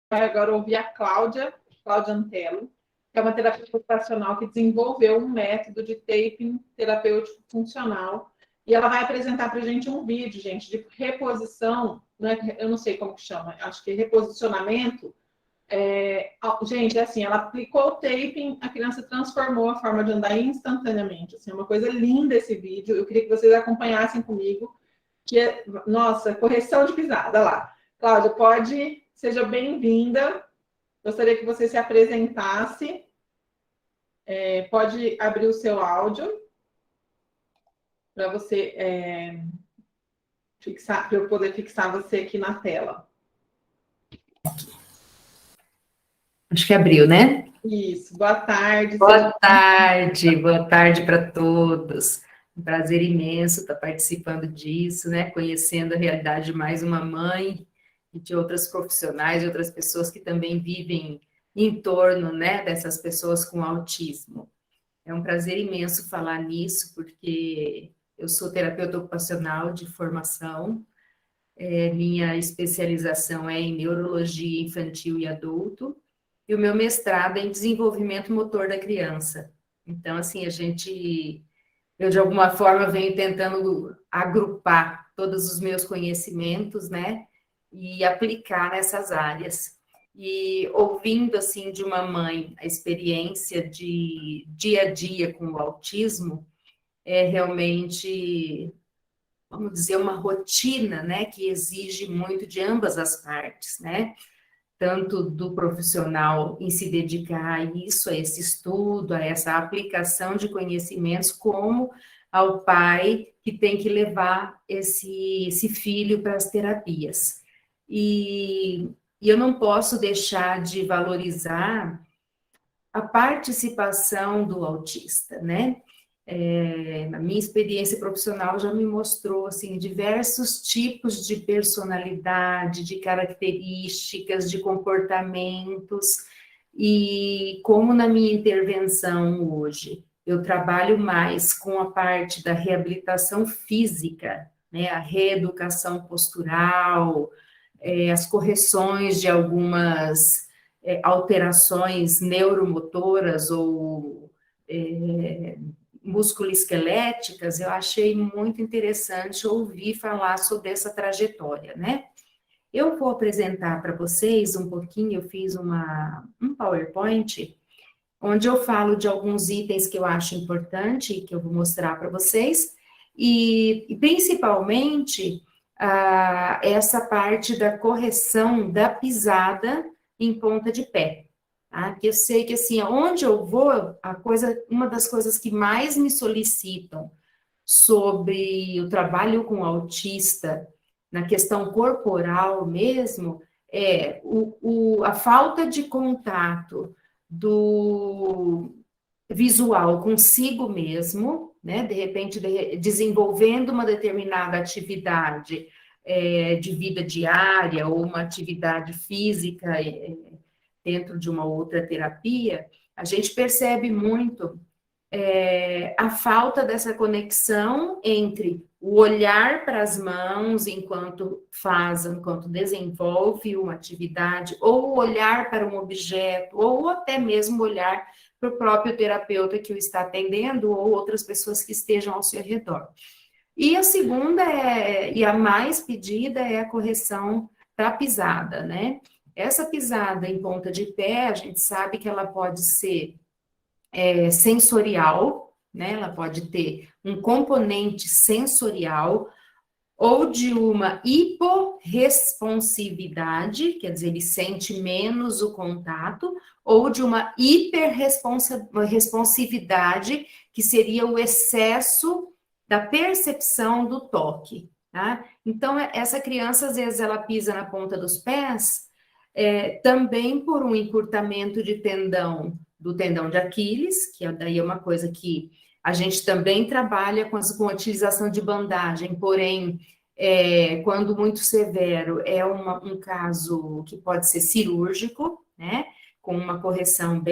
vai agora ouvir a Cláudia Antello, que é uma terapeuta ocupacional que desenvolveu um método de taping terapêutico funcional. E ela vai apresentar para a gente um vídeo, gente, de reposição, né? Eu não sei como que chama, acho que reposicionamento. Gente, é assim, ela aplicou o taping, a criança transformou a forma de andar instantaneamente. Assim, é uma coisa linda esse vídeo. Eu queria que vocês acompanhassem comigo, que é, nossa, correção de pisada, lá. Cláudia, seja bem-vinda. Gostaria que você se apresentasse. Pode abrir o seu áudio para você fixar, para eu poder fixar você aqui na tela. Acho que abriu, né? Isso, boa tarde. Boa tarde para todos. Um prazer imenso estar participando disso, né? Conhecendo a realidade de mais uma mãe e de outras profissionais, de outras pessoas que também vivem em torno, né, dessas pessoas com autismo. É um prazer imenso falar nisso, porque eu sou terapeuta ocupacional de formação, minha especialização é em neurologia infantil e adulto, e o meu mestrado é em desenvolvimento motor da criança. Então, assim, eu de alguma forma venho tentando agrupar todos os meus conhecimentos, né, e aplicar nessas áreas. E ouvindo, assim, de uma mãe a experiência de dia a dia com o autismo, é realmente, vamos dizer, uma rotina, né, que exige muito de ambas as partes, né, tanto do profissional em se dedicar a isso, a esse estudo, a essa aplicação de conhecimentos, como ao pai que tem que levar esse filho para as terapias. E eu não posso deixar de valorizar a participação do autista, né? Na minha experiência profissional já me mostrou assim diversos tipos de personalidade, de características, de comportamentos, e como na minha intervenção hoje eu trabalho mais com a parte da reabilitação física, né, a reeducação postural, as correções de algumas alterações neuromotoras ou musculoesqueléticas, eu achei muito interessante ouvir falar sobre essa trajetória, né? Eu vou apresentar para vocês um pouquinho, eu fiz um PowerPoint, onde eu falo de alguns itens que eu acho importante, que eu vou mostrar para vocês, e principalmente essa parte da correção da pisada em ponta de pé. Tá? Que eu sei que, assim, onde eu vou, uma das coisas que mais me solicitam sobre o trabalho com autista, na questão corporal mesmo, é a falta de contato do visual consigo mesmo, né? De repente, desenvolvendo uma determinada atividade de vida diária ou uma atividade física dentro de uma outra terapia, a gente percebe muito a falta dessa conexão entre o olhar para as mãos enquanto desenvolve uma atividade, ou olhar para um objeto, ou até mesmo olhar para o próprio terapeuta que o está atendendo, ou outras pessoas que estejam ao seu redor. E a segunda e a mais pedida é a correção da pisada, né? Essa pisada em ponta de pé, a gente sabe que ela pode ser sensorial, né? Ela pode ter um componente sensorial ou de uma hiporresponsividade, quer dizer, ele sente menos o contato, ou de uma hiperresponsividade, que seria o excesso da percepção do toque, tá? Então, essa criança, às vezes, ela pisa na ponta dos pés, também por um encurtamento do tendão de Aquiles, que daí é uma coisa que a gente também trabalha com a utilização de bandagem, porém, quando muito severo, é um caso que pode ser cirúrgico, né? Com uma correção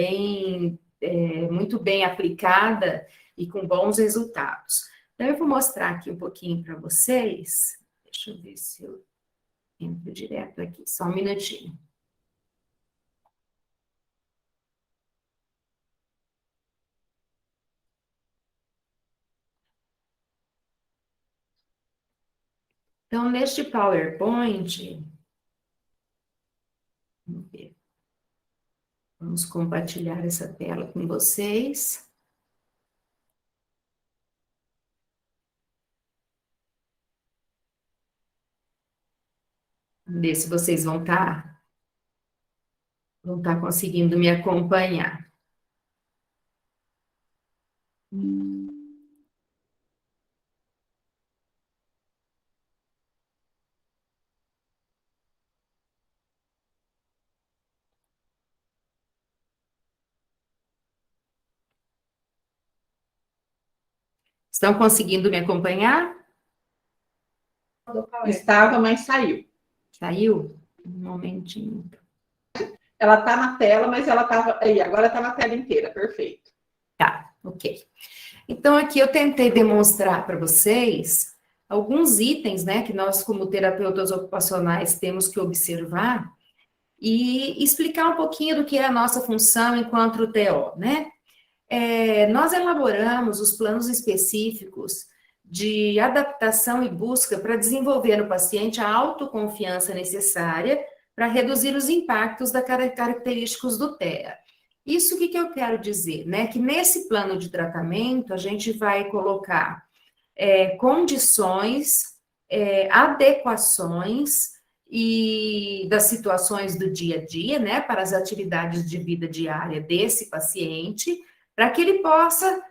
muito bem aplicada e com bons resultados. Então, eu vou mostrar aqui um pouquinho para vocês. Deixa eu ver se eu entro direto aqui, só um minutinho. Então, neste PowerPoint, vamos ver, vamos compartilhar essa tela com vocês. Ver se vocês vão estar conseguindo me acompanhar. Estão conseguindo me acompanhar? Estava, mas saiu. Saiu? Um momentinho. Ela está na tela, mas ela estava. Aí, agora está na tela inteira, perfeito. Tá, ok. Então, aqui eu tentei demonstrar para vocês alguns itens, né, que nós, como terapeutas ocupacionais, temos que observar e explicar um pouquinho do que é a nossa função enquanto TO, né? Nós elaboramos os planos específicos de adaptação e busca para desenvolver no paciente a autoconfiança necessária para reduzir os impactos das características do TEA. Isso o que eu quero dizer, né? Que nesse plano de tratamento a gente vai colocar condições, adequações e das situações do dia a dia, né? Para as atividades de vida diária desse paciente, para que ele possa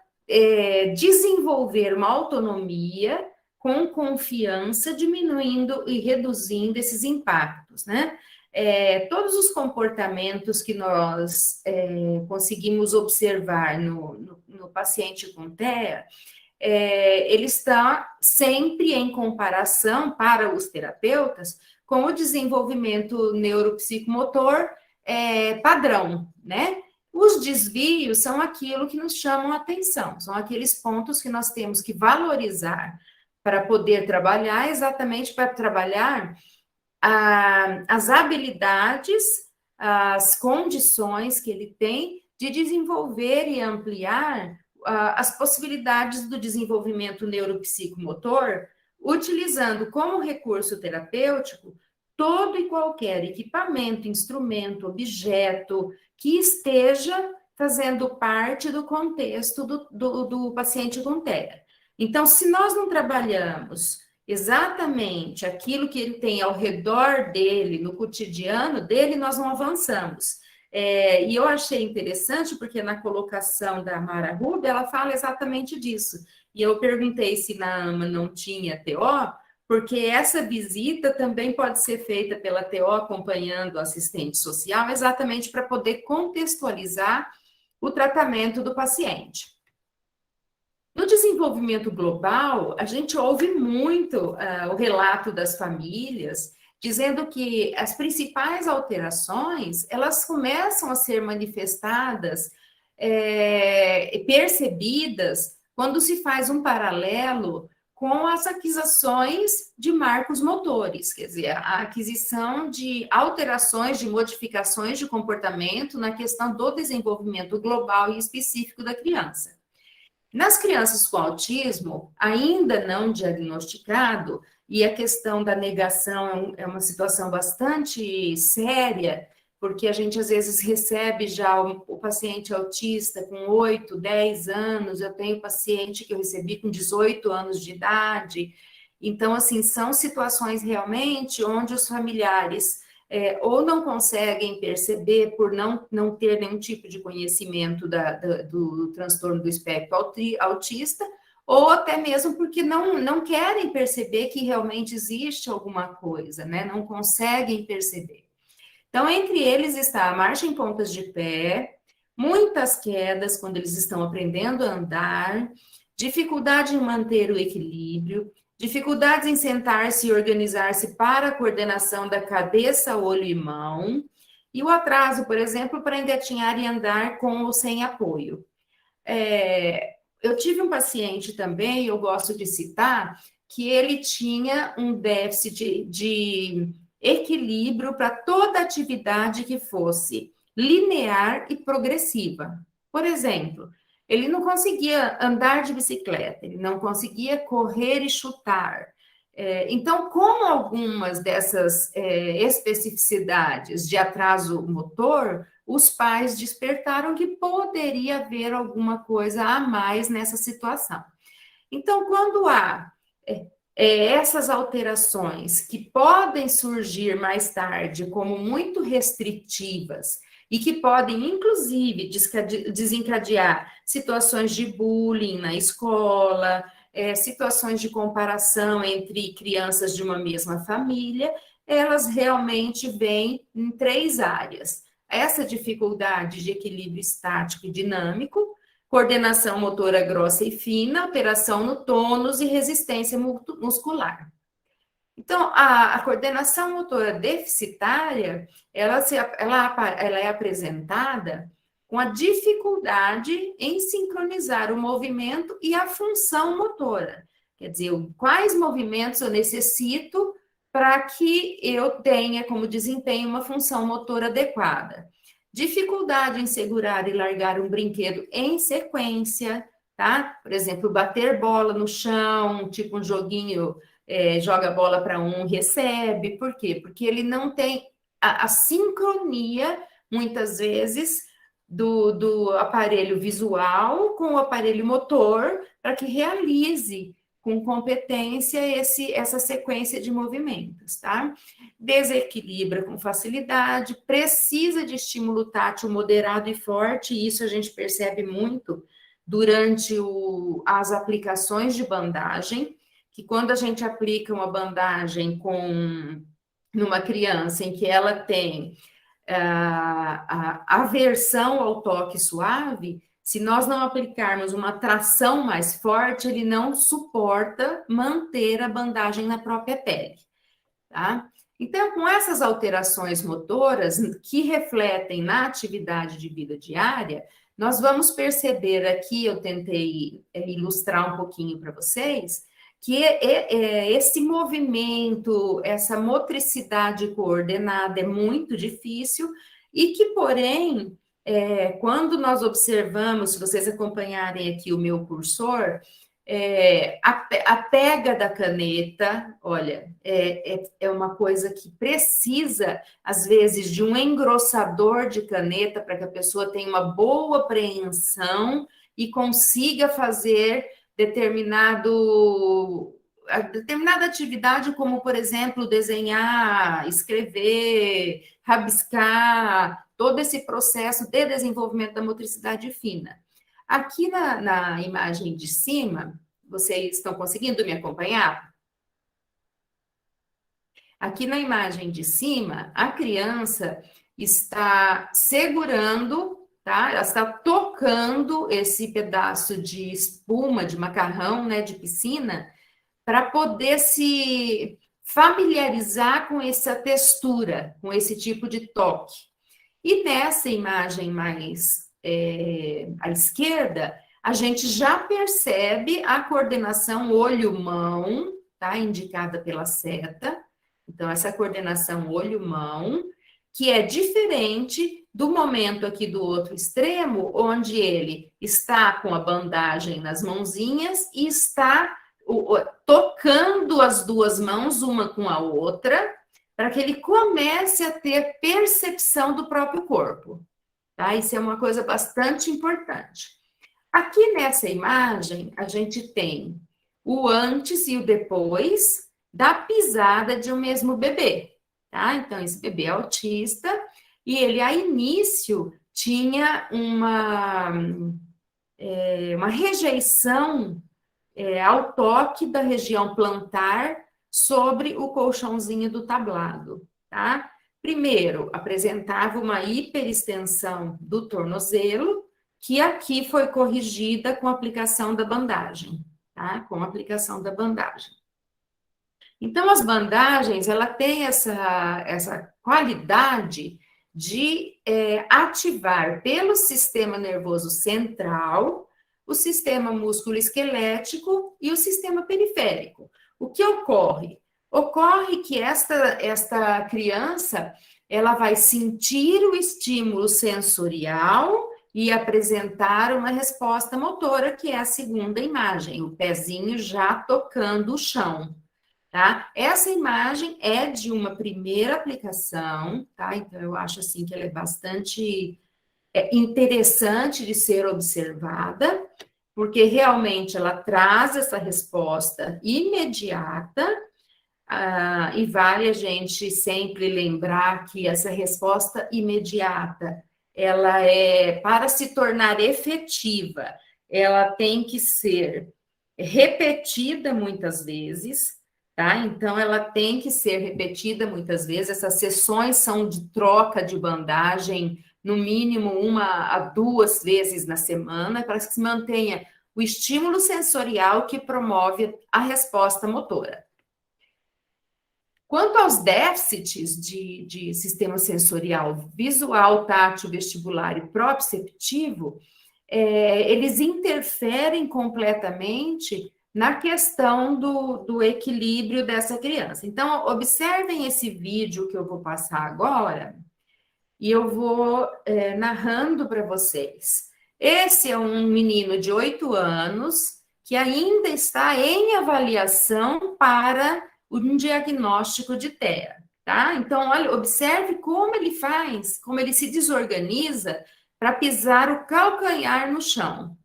desenvolver uma autonomia com confiança, diminuindo e reduzindo esses impactos, né? Todos os comportamentos que nós conseguimos observar no paciente com TEA, ele está sempre em comparação para os terapeutas com o desenvolvimento neuropsicomotor padrão, né? Os desvios são aquilo que nos chamam a atenção, são aqueles pontos que nós temos que valorizar para poder trabalhar, exatamente para trabalhar as habilidades, as condições que ele tem de desenvolver e ampliar as possibilidades do desenvolvimento neuropsicomotor, utilizando como recurso terapêutico todo e qualquer equipamento, instrumento, objeto que esteja fazendo parte do contexto do paciente com TEA. Então, se nós não trabalhamos exatamente aquilo que ele tem ao redor dele, no cotidiano dele, nós não avançamos. E eu achei interessante, porque na colocação da Mara Rubi, ela fala exatamente disso. E eu perguntei se na AMA não tinha TO, porque essa visita também pode ser feita pela TO acompanhando o assistente social, exatamente para poder contextualizar o tratamento do paciente. No desenvolvimento global, a gente ouve muito o relato das famílias, dizendo que as principais alterações, elas começam a ser manifestadas, percebidas, quando se faz um paralelo com as aquisições de marcos motores, quer dizer, a aquisição de alterações, de modificações de comportamento na questão do desenvolvimento global e específico da criança. Nas crianças com autismo, ainda não diagnosticado, e a questão da negação é uma situação bastante séria, porque a gente às vezes recebe já o paciente autista com 8, 10 anos, eu tenho paciente que eu recebi com 18 anos de idade. Então, assim, são situações realmente onde os familiares ou não conseguem perceber por não ter nenhum tipo de conhecimento do transtorno do espectro autista, ou até mesmo porque não querem perceber que realmente existe alguma coisa, né? Não conseguem perceber. Então, entre eles está a marcha em pontas de pé, muitas quedas quando eles estão aprendendo a andar, dificuldade em manter o equilíbrio, dificuldades em sentar-se e organizar-se para a coordenação da cabeça, olho e mão, e o atraso, por exemplo, para engatinhar e andar com ou sem apoio. Eu tive um paciente também, eu gosto de citar, que ele tinha um déficit de equilíbrio para toda atividade que fosse linear e progressiva. Por exemplo, ele não conseguia andar de bicicleta, ele não conseguia correr e chutar, Então, como algumas dessas especificidades de atraso motor, os pais despertaram que poderia haver alguma coisa a mais nessa situação. Então, quando há essas alterações que podem surgir mais tarde como muito restritivas e que podem, inclusive, desencadear situações de bullying na escola, situações de comparação entre crianças de uma mesma família, elas realmente vêm em 3 áreas. Essa dificuldade de equilíbrio estático e dinâmico, coordenação motora grossa e fina, alteração no tônus e resistência muscular. Então, a coordenação motora deficitária, ela é apresentada com a dificuldade em sincronizar o movimento e a função motora. Quer dizer, quais movimentos eu necessito para que eu tenha como desempenho uma função motora adequada. Dificuldade em segurar e largar um brinquedo em sequência, tá? Por exemplo, bater bola no chão, tipo um joguinho, joga a bola para um, recebe. Por quê? Porque ele não tem a sincronia, muitas vezes, do aparelho visual com o aparelho motor para que realize com competência essa sequência de movimentos, tá? Desequilibra com facilidade, precisa de estímulo tátil moderado e forte, e isso a gente percebe muito durante as aplicações de bandagem, que quando a gente aplica uma bandagem numa criança em que ela tem a aversão ao toque suave, se nós não aplicarmos uma tração mais forte, ele não suporta manter a bandagem na própria pele, tá? Então, com essas alterações motoras que refletem na atividade de vida diária, nós vamos perceber aqui, eu tentei ilustrar um pouquinho para vocês, que esse movimento, essa motricidade coordenada é muito difícil e que, porém, quando nós observamos, se vocês acompanharem aqui o meu cursor, a pega da caneta, olha, é uma coisa que precisa, às vezes, de um engrossador de caneta para que a pessoa tenha uma boa apreensão e consiga fazer determinada atividade, como, por exemplo, desenhar, escrever, rabiscar, todo esse processo de desenvolvimento da motricidade fina. Aqui na imagem de cima, vocês estão conseguindo me acompanhar? Aqui na imagem de cima, a criança está segurando, tá? Ela está tocando esse pedaço de espuma, de macarrão, né, de piscina, para poder se familiarizar com essa textura, com esse tipo de toque. E nessa imagem mais à esquerda, a gente já percebe a coordenação olho-mão, tá? Indicada pela seta. Então, essa coordenação olho-mão, que é diferente do momento aqui do outro extremo, onde ele está com a bandagem nas mãozinhas e está tocando as duas mãos, uma com a outra, para que ele comece a ter percepção do próprio corpo. Tá? Isso é uma coisa bastante importante. Aqui nessa imagem, a gente tem o antes e o depois da pisada de um mesmo bebê. Tá? Então, esse bebê é autista e ele, a início, tinha uma rejeição ao toque da região plantar sobre o colchãozinho do tablado, tá? Primeiro, apresentava uma hiperextensão do tornozelo, que aqui foi corrigida com a aplicação da bandagem, tá? Com a aplicação da bandagem. Então, as bandagens, ela tem essa qualidade de ativar pelo sistema nervoso central, o sistema músculo-esquelético e o sistema periférico. O que ocorre? Ocorre que esta criança, ela vai sentir o estímulo sensorial e apresentar uma resposta motora, que é a segunda imagem, o pezinho já tocando o chão. tá? Essa imagem é de uma primeira aplicação, tá? Então, eu acho, assim, que ela é bastante interessante de ser observada, porque realmente ela traz essa resposta imediata, e vale a gente sempre lembrar que essa resposta imediata, ela para se tornar efetiva, ela tem que ser repetida muitas vezes, tá? Então, ela tem que ser repetida muitas vezes. Essas sessões são de troca de bandagem, no mínimo 1 a 2 vezes na semana, para que se mantenha o estímulo sensorial que promove a resposta motora. Quanto aos déficits de sistema sensorial visual, tátil, vestibular e proprioceptivo, eles interferem completamente na questão do equilíbrio dessa criança. Então, observem esse vídeo que eu vou passar agora, e eu vou narrando para vocês. Esse é um menino de 8 anos, que ainda está em avaliação para um diagnóstico de TEA, tá? Então, olha, observe como ele faz, como ele se desorganiza para pisar o calcanhar no chão,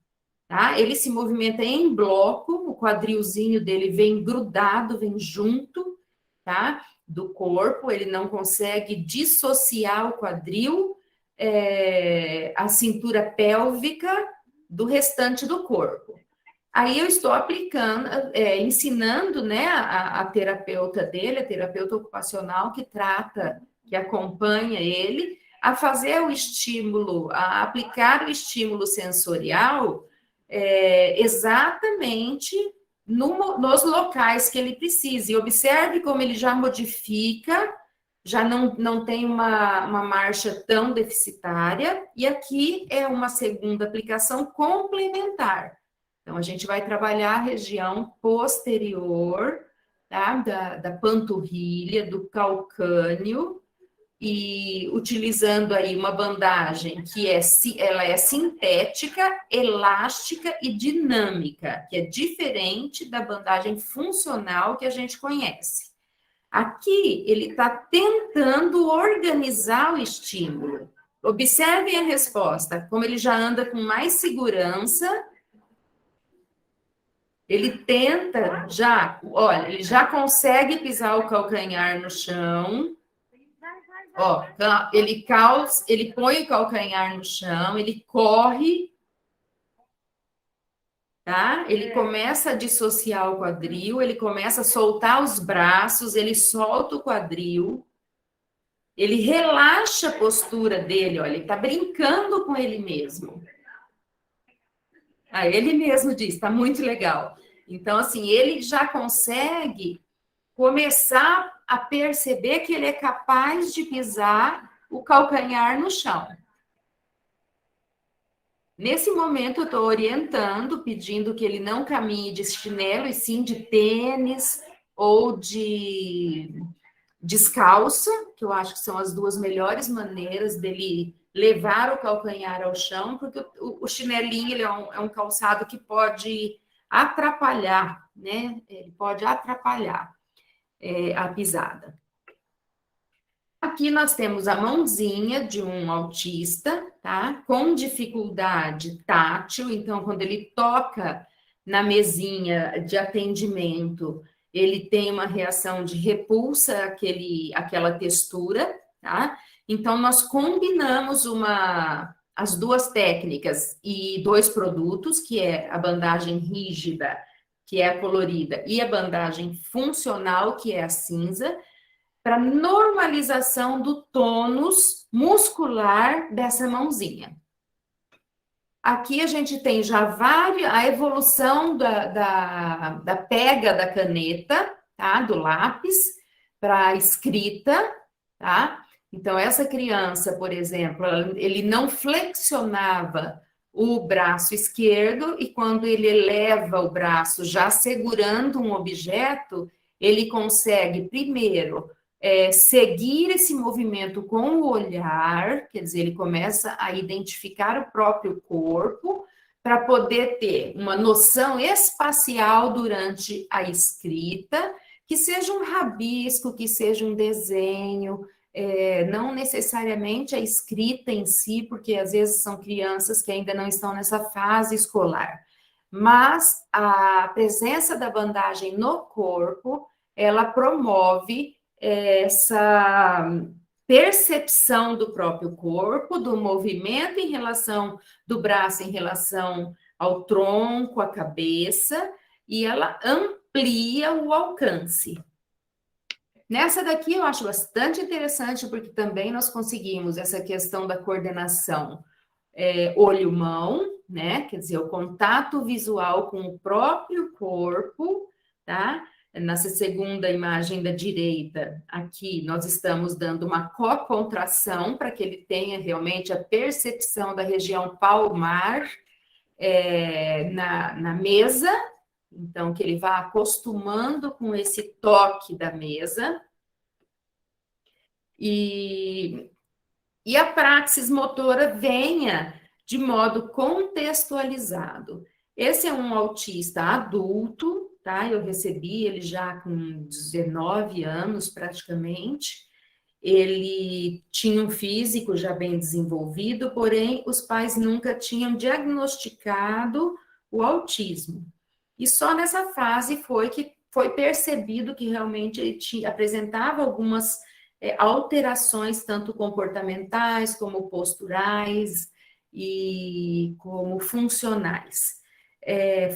tá? Ele se movimenta em bloco, o quadrilzinho dele vem grudado, vem junto, tá? Do corpo, ele não consegue dissociar o quadril, a cintura pélvica do restante do corpo. Aí eu estou aplicando, ensinando, né, a terapeuta dele, a terapeuta ocupacional que trata, que acompanha ele, a fazer o estímulo, a aplicar o estímulo sensorial exatamente nos locais que ele precisa. E observe como ele já modifica, já não tem uma marcha tão deficitária, e aqui é uma segunda aplicação complementar. Então, a gente vai trabalhar a região posterior, tá? da panturrilha, do calcâneo, e utilizando aí uma bandagem que ela é sintética, elástica e dinâmica, que é diferente da bandagem funcional que a gente conhece. Aqui, ele está tentando organizar o estímulo. Observem a resposta, como ele já anda com mais segurança. Ele tenta olha, ele já consegue pisar o calcanhar no chão. Ó, ele põe o calcanhar no chão, ele corre, tá? Ele começa a dissociar o quadril, ele começa a soltar os braços, ele solta o quadril, ele relaxa a postura dele, olha, ele tá brincando com ele mesmo. Ele mesmo diz, tá muito legal. Então, assim, ele já consegue começar a perceber que ele é capaz de pisar o calcanhar no chão. Nesse momento, eu estou orientando, pedindo que ele não caminhe de chinelo, e sim de tênis ou de descalça, que eu acho que são as duas melhores maneiras dele levar o calcanhar ao chão, porque o chinelinho ele é um calçado que pode atrapalhar, né? Ele pode atrapalhar a pisada. Aqui nós temos a mãozinha de um autista, tá? Com dificuldade tátil, então quando ele toca na mesinha de atendimento, ele tem uma reação de repulsa àquela textura, tá? Então nós combinamos as duas técnicas e 2 produtos, que é a bandagem rígida, que é a colorida, e a bandagem funcional, que é a cinza, para normalização do tônus muscular dessa mãozinha. Aqui a gente tem já a evolução da pega da caneta, tá? Do lápis, para a escrita, tá? Então, essa criança, por exemplo, ele não flexionava o braço esquerdo, e quando ele eleva o braço já segurando um objeto, ele consegue, primeiro, seguir esse movimento com o olhar, quer dizer, ele começa a identificar o próprio corpo para poder ter uma noção espacial durante a escrita, que seja um rabisco, que seja um desenho, não necessariamente a escrita em si, porque às vezes são crianças que ainda não estão nessa fase escolar, mas a presença da bandagem no corpo, ela promove essa percepção do próprio corpo, do movimento em relação do braço em relação ao tronco, à cabeça, e ela amplia o alcance. Nessa daqui eu acho bastante interessante, porque também nós conseguimos essa questão da coordenação olho-mão, né? Quer dizer, o contato visual com o próprio corpo, tá? Nessa segunda imagem da direita, aqui, nós estamos dando uma cocontração para que ele tenha realmente a percepção da região palmar na mesa, então, que ele vá acostumando com esse toque da mesa. E a praxis motora venha de modo contextualizado. Esse é um autista adulto, tá? Eu recebi ele já com 19 anos, praticamente. Ele tinha um físico já bem desenvolvido, porém, os pais nunca tinham diagnosticado o autismo. E só nessa fase foi que foi percebido que realmente ele apresentava algumas alterações, tanto comportamentais, como posturais e como funcionais.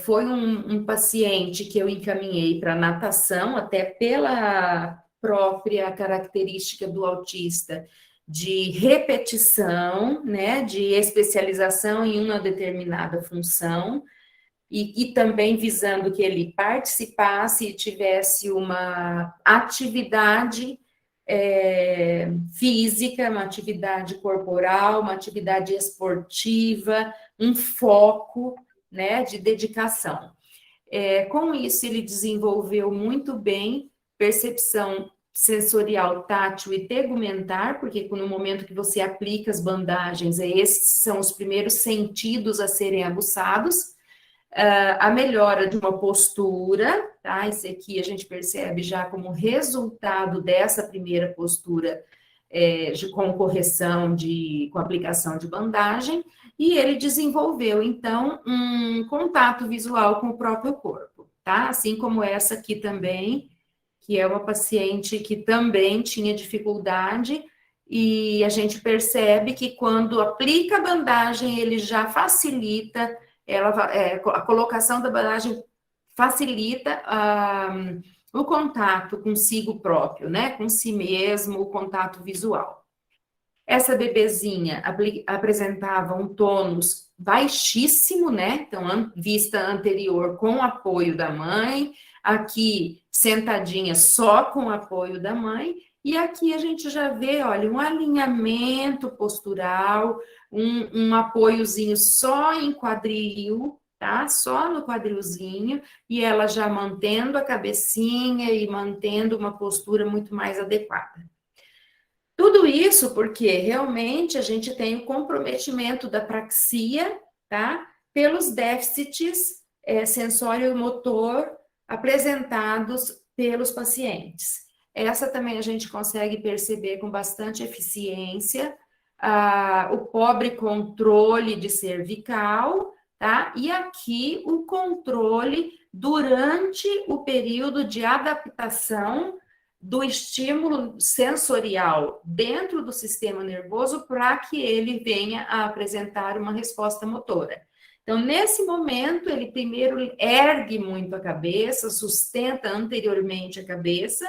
Foi um paciente que eu encaminhei para natação, até pela própria característica do autista, de repetição, né, de especialização em uma determinada função, e também visando que ele participasse e tivesse uma atividade física, uma atividade corporal, uma atividade esportiva, um foco, né, de dedicação. Com isso, ele desenvolveu muito bem percepção sensorial, tátil e tegumentar, porque no momento que você aplica as bandagens, esses são os primeiros sentidos a serem aguçados. A melhora de uma postura, tá? Esse aqui a gente percebe já como resultado dessa primeira postura com correção, com aplicação de bandagem, e ele desenvolveu, então, um contato visual com o próprio corpo, tá? Assim como essa aqui também, que é uma paciente que também tinha dificuldade, e a gente percebe que quando aplica a bandagem, ele já facilita, a colocação da bandagem facilita o contato consigo próprio, né? Com si mesmo, o contato visual. Essa bebezinha apresentava um tônus baixíssimo, né? Então, vista anterior com apoio da mãe, aqui sentadinha só com apoio da mãe, e aqui a gente já vê, olha, um alinhamento postural, um apoiozinho só em quadril, tá? Só no quadrilzinho, e ela já mantendo a cabecinha e mantendo uma postura muito mais adequada. Tudo isso porque realmente a gente tem o comprometimento da praxia, tá? Pelos déficits sensório-motor apresentados pelos pacientes. Essa também a gente consegue perceber com bastante eficiência, o pobre controle de cervical, tá? E aqui o controle durante o período de adaptação do estímulo sensorial dentro do sistema nervoso para que ele venha a apresentar uma resposta motora. Então, nesse momento, ele primeiro ergue muito a cabeça, sustenta anteriormente a cabeça,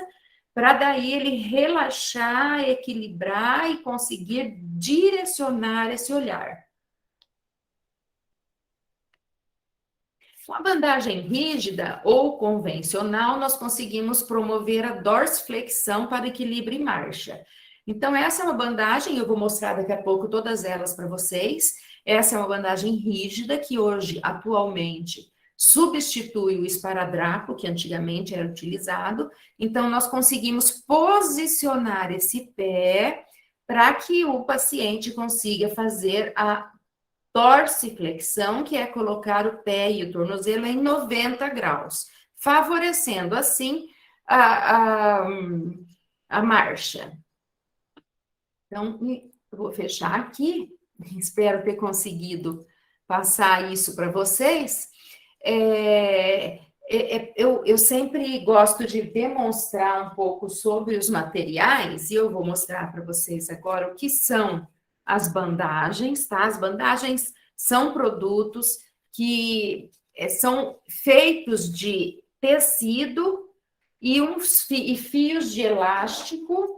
para daí ele relaxar, equilibrar e conseguir direcionar esse olhar. Com a bandagem rígida ou convencional, nós conseguimos promover a dorsiflexão para equilíbrio e marcha. Então, essa é uma bandagem, eu vou mostrar daqui a pouco todas elas para vocês. Essa é uma bandagem rígida que hoje, atualmente, substitui o esparadrapo, que antigamente era utilizado. Então, nós conseguimos posicionar esse pé para que o paciente consiga fazer a dorsiflexão, que é colocar o pé e o tornozelo em 90 graus, favorecendo assim a, a, a marcha. Então, eu vou fechar aqui. Espero ter conseguido passar isso para vocês. Eu sempre gosto de demonstrar um pouco sobre os materiais, e eu vou mostrar para vocês agora o que são as bandagens, tá? As bandagens são produtos que são feitos de tecido e fios de elástico.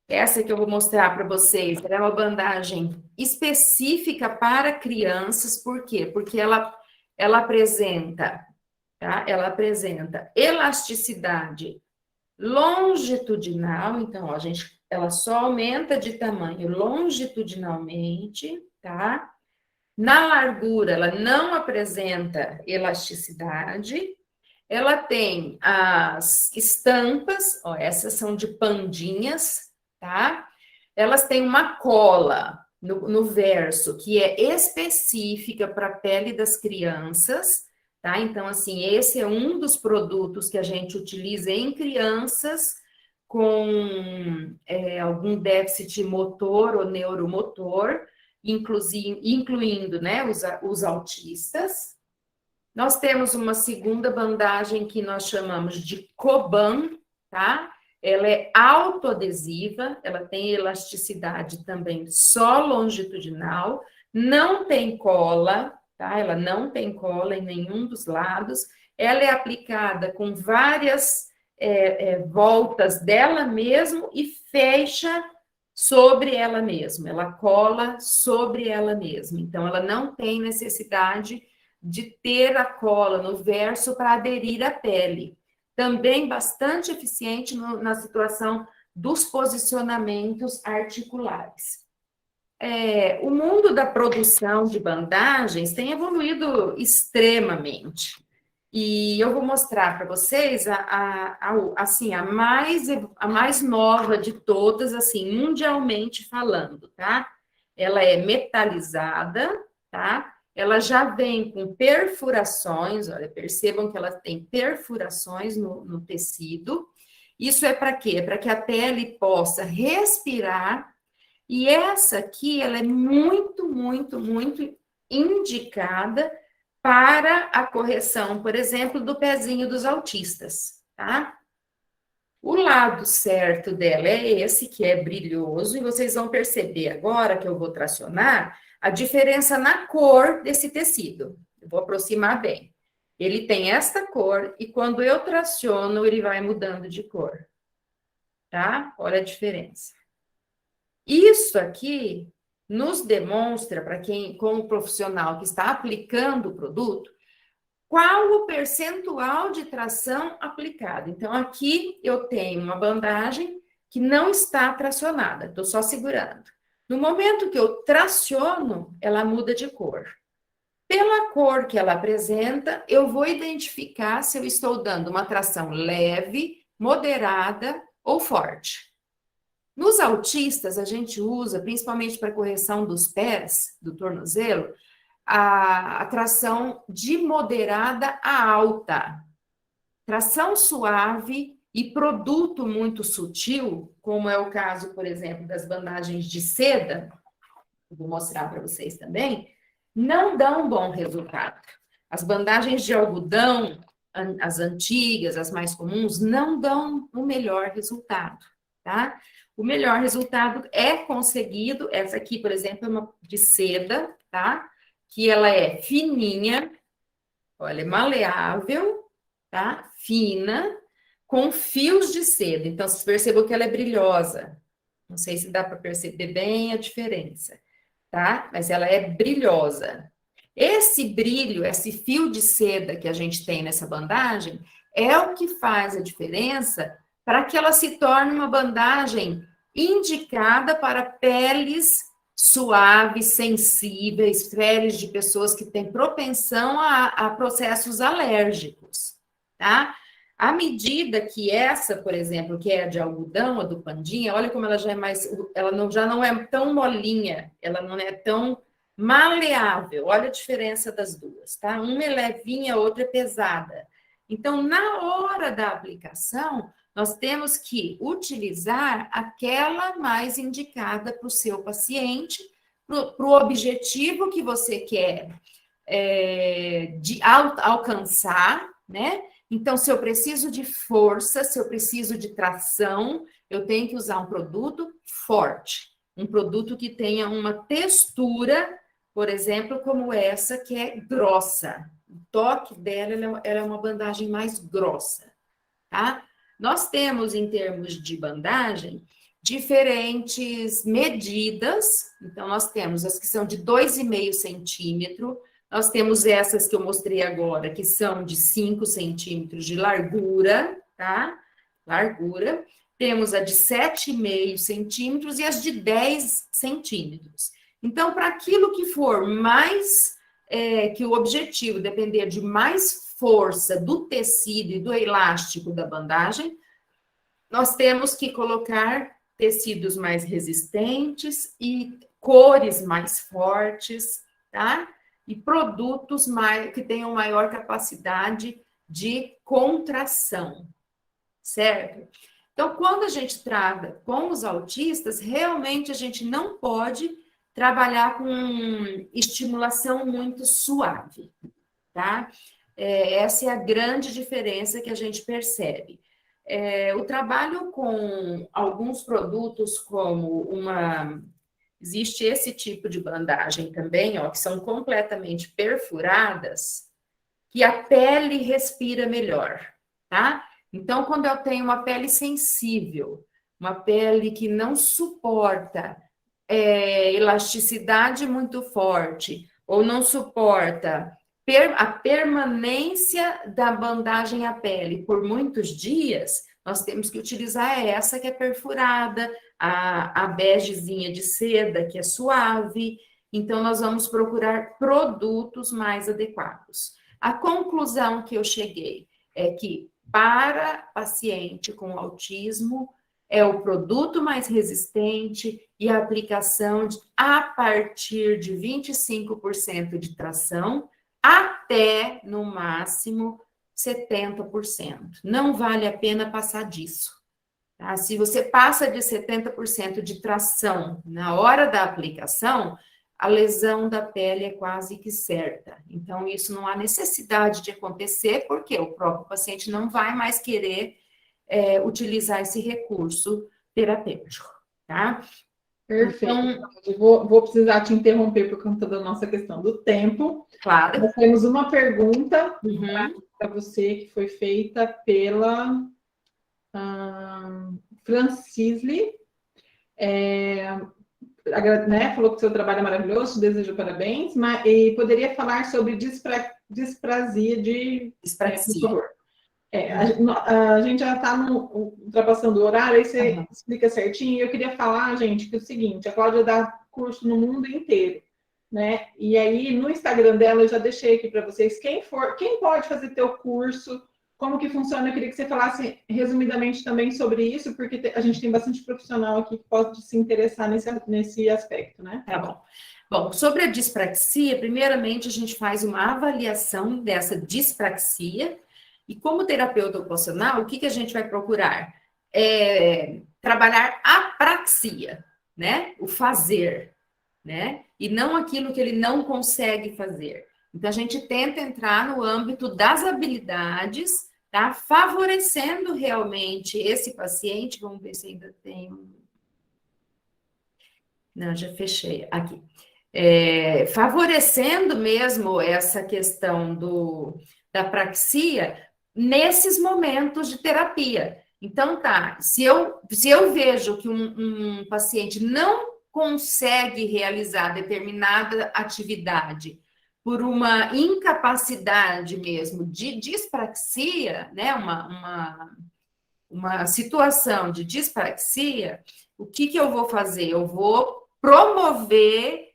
Essa que eu vou mostrar para vocês é uma bandagem específica para crianças, por quê? Porque ela apresenta, tá? Ela apresenta elasticidade longitudinal, então, ó, ela só aumenta de tamanho longitudinalmente, tá? Na largura, ela não apresenta elasticidade. Ela tem as estampas, ó, essas são de pandinhas, tá? Elas têm uma cola no verso, que é específica para a pele das crianças, tá? Então, assim, esse é um dos produtos que a gente utiliza em crianças com algum déficit motor ou neuromotor, incluindo, né, os autistas. Nós temos uma segunda bandagem que nós chamamos de Coban, tá? Ela é autoadesiva, ela tem elasticidade também só longitudinal, não tem cola, tá? Ela não tem cola em nenhum dos lados, ela é aplicada com várias voltas dela mesmo e fecha sobre ela mesma, ela cola sobre ela mesma, então ela não tem necessidade de ter a cola no verso para aderir à pele. Também bastante eficiente na situação dos posicionamentos articulares. O mundo da produção de bandagens tem evoluído extremamente. E eu vou mostrar para vocês assim, a mais nova de todas, assim, mundialmente falando, tá? Ela é metalizada, tá? Ela já vem com perfurações, olha, percebam que ela tem perfurações no tecido. Isso é para quê? Para que a pele possa respirar. E essa aqui, ela é muito, muito, muito indicada para a correção, por exemplo, do pezinho dos autistas, tá? O lado certo dela é esse, que é brilhoso, e vocês vão perceber agora que eu vou tracionar a diferença na cor desse tecido. Eu vou aproximar bem. Ele tem esta cor, e quando eu traciono, ele vai mudando de cor. Tá? Olha a diferença. Isso aqui nos demonstra, para quem, como profissional que está aplicando o produto, qual o percentual de tração aplicado. Então, aqui eu tenho uma bandagem que não está tracionada, estou só segurando. No momento que eu traciono, ela muda de cor. Pela cor que ela apresenta, eu vou identificar se eu estou dando uma tração leve, moderada ou forte. Nos autistas, a gente usa, principalmente para correção dos pés, do tornozelo, a tração de moderada a alta. Tração suave e produto muito sutil, como é o caso, por exemplo, das bandagens de seda, vou mostrar para vocês também, não dão bom resultado. As bandagens de algodão, as antigas, as mais comuns, não dão o melhor resultado, tá? O melhor resultado é conseguido, essa aqui, por exemplo, é uma de seda, tá? Que ela é fininha, olha, maleável, tá? Fina, com fios de seda. Então, vocês percebam que ela é brilhosa. Não sei se dá para perceber bem a diferença, tá? Mas ela é brilhosa. Esse brilho, esse fio de seda que a gente tem nessa bandagem, é o que faz a diferença para que ela se torne uma bandagem indicada para peles suaves, sensíveis, peles de pessoas que têm propensão a processos alérgicos, tá? À medida que essa, por exemplo, que é a de algodão, a do pandinha, olha como ela já é mais, já não é tão molinha, ela não é tão maleável, olha a diferença das duas, tá? Uma é levinha, a outra é pesada. Então, na hora da aplicação, nós temos que utilizar aquela mais indicada para o seu paciente, para o objetivo que você quer alcançar, né? Então, se eu preciso de força, se eu preciso de tração, eu tenho que usar um produto forte, um produto que tenha uma textura, por exemplo, como essa, que é grossa. O toque dela, ela é uma bandagem mais grossa, tá? Nós temos, em termos de bandagem, diferentes medidas. Então, nós temos as que são de 2,5 centímetros, nós temos essas que eu mostrei agora, que são de 5 centímetros de largura, tá? Largura. Temos a de 7,5 centímetros e as de 10 centímetros. Então, para aquilo que for mais, que o objetivo depender de mais força do tecido e do elástico da bandagem, nós temos que colocar tecidos mais resistentes e cores mais fortes, tá? E produtos que tenham maior capacidade de contração, certo? Então, quando a gente trata com os autistas, realmente a gente não pode trabalhar com estimulação muito suave, tá? Essa é a grande diferença que a gente percebe. O trabalho com alguns produtos como existe esse tipo de bandagem também, ó, que são completamente perfuradas, que a pele respira melhor, tá? Então, quando eu tenho uma pele sensível, uma pele que não suporta elasticidade muito forte, ou não suporta a permanência da bandagem à pele por muitos dias, nós temos que utilizar essa que é perfurada, a begezinha de seda, que é suave. Então, nós vamos procurar produtos mais adequados. A conclusão que eu cheguei é que, para paciente com autismo, é o produto mais resistente e a aplicação a partir de 25% de tração, até, no máximo, 70%. Não vale a pena passar disso. Tá? Se você passa de 70% de tração na hora da aplicação, a lesão da pele é quase que certa. Então, isso não há necessidade de acontecer, porque o próprio paciente não vai mais querer utilizar esse recurso terapêutico, tá? Perfeito. Então, eu vou precisar te interromper por conta da nossa questão do tempo. Claro. Nós temos uma pergunta para você que foi feita pela Francisli. Né, falou que o seu trabalho é maravilhoso, te desejo parabéns, e poderia falar sobre disprasia de... Dispraxia. Por favor. A gente já está ultrapassando o horário, aí você explica certinho. Eu queria falar, gente, que é o seguinte: a Cláudia dá curso no mundo inteiro, né? E aí, no Instagram dela, eu já deixei aqui para vocês, quem pode fazer teu curso, como que funciona. Eu queria que você falasse resumidamente também sobre isso, porque a gente tem bastante profissional aqui que pode se interessar nesse aspecto, né? Tá bom. Bom, sobre a dispraxia, primeiramente a gente faz uma avaliação dessa dispraxia. E como terapeuta ocupacional, o que a gente vai procurar? Trabalhar a praxia, né? O fazer, né? E não aquilo que ele não consegue fazer. Então, a gente tenta entrar no âmbito das habilidades, tá? Favorecendo realmente esse paciente. Vamos ver se ainda tem... Não, já fechei. Aqui. Favorecendo mesmo essa questão da praxia, nesses momentos de terapia. Então, se eu vejo que um paciente não consegue realizar determinada atividade por uma incapacidade mesmo de dispraxia, né, uma situação de dispraxia, o que eu vou fazer? Eu vou promover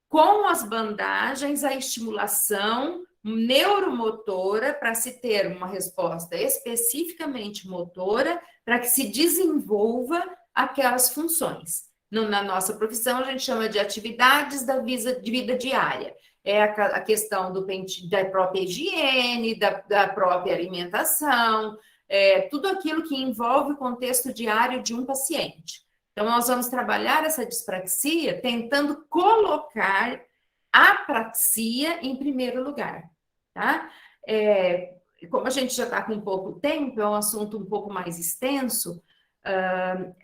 com as bandagens a estimulação neuromotora para se ter uma resposta especificamente motora para que se desenvolva aquelas funções. Na nossa profissão, a gente chama de atividades de vida diária. é a questão da própria higiene, da própria alimentação, tudo aquilo que envolve o contexto diário de um paciente. Então, nós vamos trabalhar essa dispraxia tentando colocar a praxia em primeiro lugar, tá? Como a gente já está com pouco tempo, é um assunto um pouco mais extenso,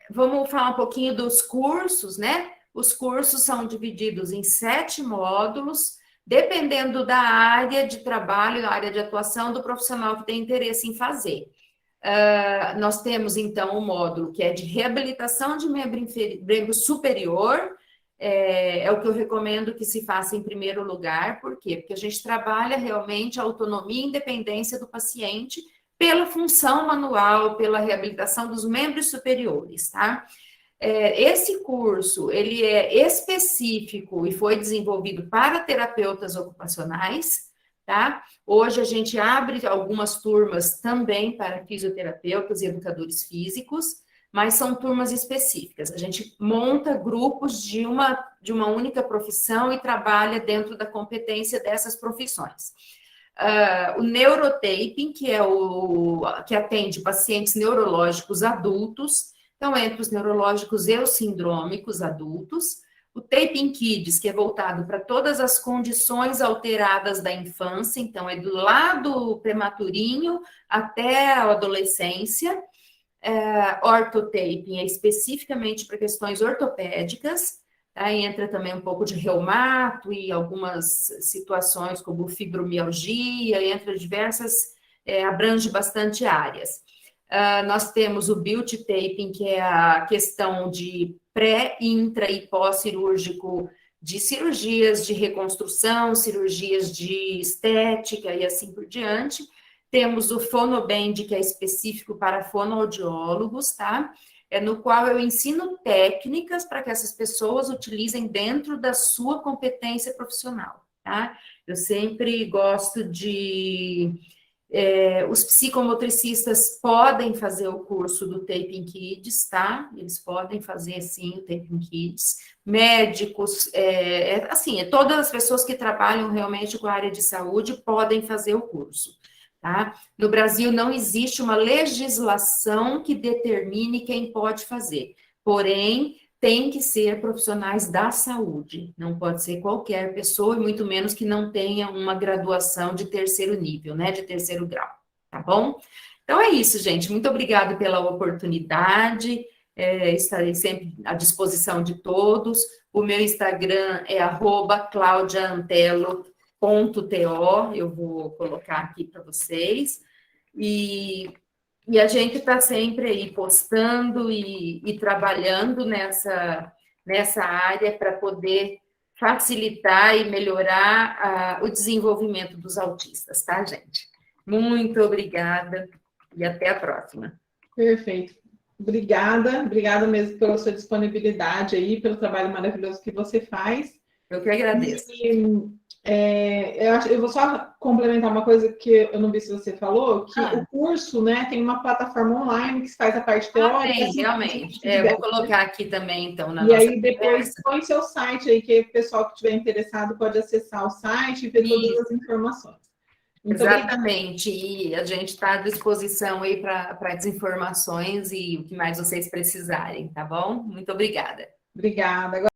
vamos falar um pouquinho dos cursos, né? Os cursos são divididos em 7 módulos, dependendo da área de trabalho, da área de atuação do profissional que tem interesse em fazer. Nós temos, então, um módulo que é de reabilitação de membro superior, é o que eu recomendo que se faça em primeiro lugar. Por quê? Porque a gente trabalha realmente a autonomia e independência do paciente pela função manual, pela reabilitação dos membros superiores, tá? Esse curso, ele é específico e foi desenvolvido para terapeutas ocupacionais, tá? Hoje a gente abre algumas turmas também para fisioterapeutas e educadores físicos, mas são turmas específicas. A gente monta grupos de uma única profissão e trabalha dentro da competência dessas profissões. O neurotaping, que atende pacientes neurológicos adultos, então, entre os neurológicos e os sindrômicos adultos. O Taping Kids, que é voltado para todas as condições alteradas da infância, então é do lado prematurinho até a adolescência. Orthotaping é especificamente para questões ortopédicas, tá? Entra também um pouco de reumato e algumas situações como fibromialgia, entra diversas, abrange bastante áreas. Nós temos o Beauty Taping, que é a questão de pré, intra e pós-cirúrgico, de cirurgias de reconstrução, cirurgias de estética e assim por diante. Temos o Fonoband, que é específico para fonoaudiólogos, tá? No qual eu ensino técnicas para que essas pessoas utilizem dentro da sua competência profissional, tá? Eu sempre gosto de... os psicomotricistas podem fazer o curso do Taping Kids, tá? Eles podem fazer, sim, o Taping Kids. Médicos, todas as pessoas que trabalham realmente com a área de saúde podem fazer o curso, tá? No Brasil não existe uma legislação que determine quem pode fazer, porém, tem que ser profissionais da saúde, não pode ser qualquer pessoa, e muito menos que não tenha uma graduação de terceiro nível, né, de terceiro grau, tá bom? Então é isso, gente, muito obrigada pela oportunidade, estarei sempre à disposição de todos. O meu Instagram é @claudiaantelo.to, eu vou colocar aqui para vocês, e a gente está sempre aí postando e trabalhando nessa área para poder facilitar e melhorar o desenvolvimento dos autistas, tá, gente? Muito obrigada e até a próxima. Perfeito. Obrigada mesmo pela sua disponibilidade aí, pelo trabalho maravilhoso que você faz. Eu que agradeço. Eu vou só complementar uma coisa que eu não vi se você falou, que o curso, né, tem uma plataforma online que faz a parte teórica. Tem, realmente. Eu vou colocar aqui também, então, na nossa conversa. E aí, depois, põe seu site aí, que o pessoal que estiver interessado pode acessar o site e ver todas as informações. Exatamente, e a gente está à disposição aí para as informações e o que mais vocês precisarem, tá bom? Muito obrigada. Obrigada.